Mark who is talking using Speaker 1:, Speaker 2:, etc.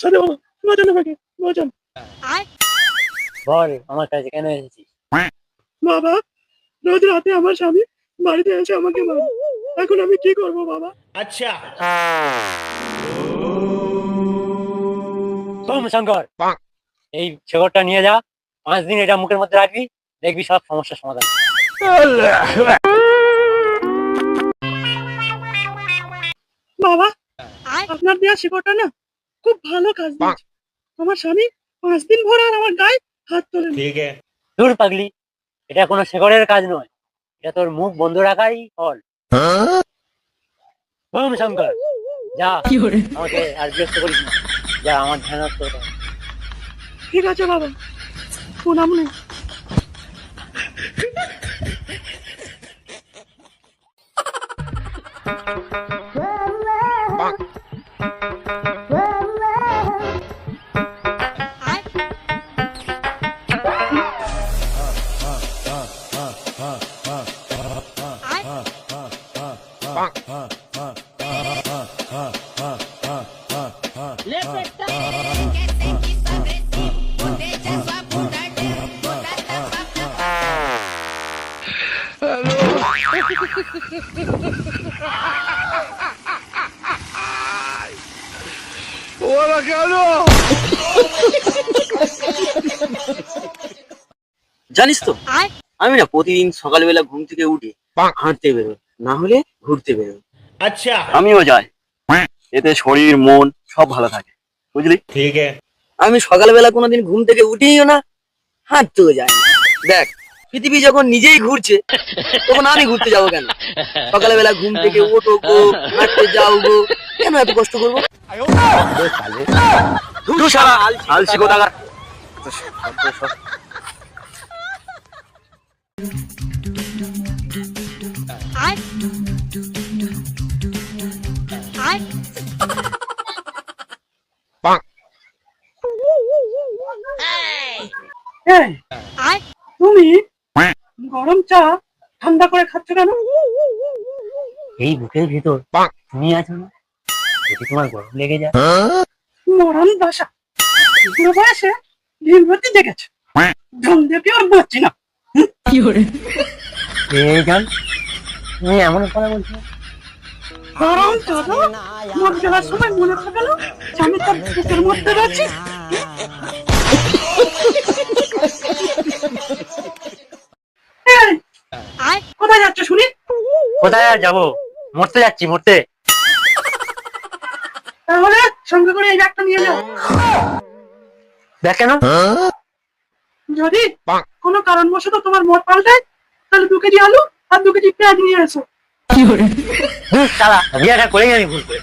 Speaker 1: সাথে বাবা বাঁচান আমাকে, বাঁচান।
Speaker 2: বল আমার কাছে কেন এসেছিস?
Speaker 1: বাবা, রোজ রাতে আমার স্বামী বাড়িতে এসে আমাকে মারে, এখন আমি কি করব বাবা?
Speaker 3: अच्छा
Speaker 2: শোন শঙ্কর, এই শেকড়টা নিয়ে যা, 5 দিন এটা মুখের মধ্যে রাখবি, দেখবি সব সমস্যার সমাধান।
Speaker 1: বাবা, আপনার দেওয়া শিকড়টা না খুব ভালো কাজ দিয়েছে। আমার স্বামী 5 দিন ভরে আর আমার গায়ে হাত তোলেন।
Speaker 3: ठीक है।
Speaker 2: দূর পাগলি, এটা কোনো শেকড়ের কাজ নয়, এটা তোর মুখ বন্ধ রাখাই ফল। ওম শঙ্কর, যা, আমাকে আর বিরক্ত করিস না, যা, আমার ধ্যান করতে হবে।
Speaker 1: ঠিক আছে বাবা, প্রণাম নেই।
Speaker 4: জানিস তো, আমি না প্রতিদিন সকালবেলা ঘুম থেকে উঠে হাঁটতে বেরোই, না হলে ঘুরতে বেরোই।
Speaker 3: अच्छा
Speaker 4: আমিও যাই, এতে শরীর মন সব ভালো থাকে, বুঝলি?
Speaker 3: ठीक है।
Speaker 4: আমি সকালবেলা কোনোদিন ঘুম থেকে উঠিও না, হাঁটতেও যাই না। দেখ, পৃথিবী যখন নিজেই ঘুরছে তখন আমি ঘুরতে যাবো কেন? সকালবেলা ঘুম থেকে ওঠো গো, হাঁটতে যাও গো, কেন এত কষ্ট করবো? ধুর শালা, আলসি কোথাকার।
Speaker 1: এই, তুমি গরম চা ঠান্ডা করে খাচ্ছ কেন?
Speaker 2: এই বুকের ভিতর তুমি আছো না, যদি তোমার গরম লেগে যায়।
Speaker 1: মরণ দশা, বুড়ো বয়সে ভীমরতি জেগেছে, জল দেখে আর বাঁচছি না।
Speaker 2: এই জান, তুমি এমন কথা বলছো?
Speaker 1: গরম চা দাও, মদ দেওয়ার সময় মনে থাকে না যে আমি তার বুকের মধ্যে রয়েছি। এই, কোথায় যাচ্ছ শুনি?
Speaker 2: কোথায় আর যাবো, মরতে যাচ্ছি, মরতে।
Speaker 1: তাহলে সঙ্গে করে এই ব্যাগটা নিয়ে যাও।
Speaker 2: দেখ কেন?
Speaker 1: যদি কোনো কারণবশত তোমার মত পাল্টায়, তাহলে 2 কেজি আলু আর 2 কেজি পেঁয়াজ নিয়ে এসো।
Speaker 2: শালা, বিয়েটা করে আমি ভুল করে।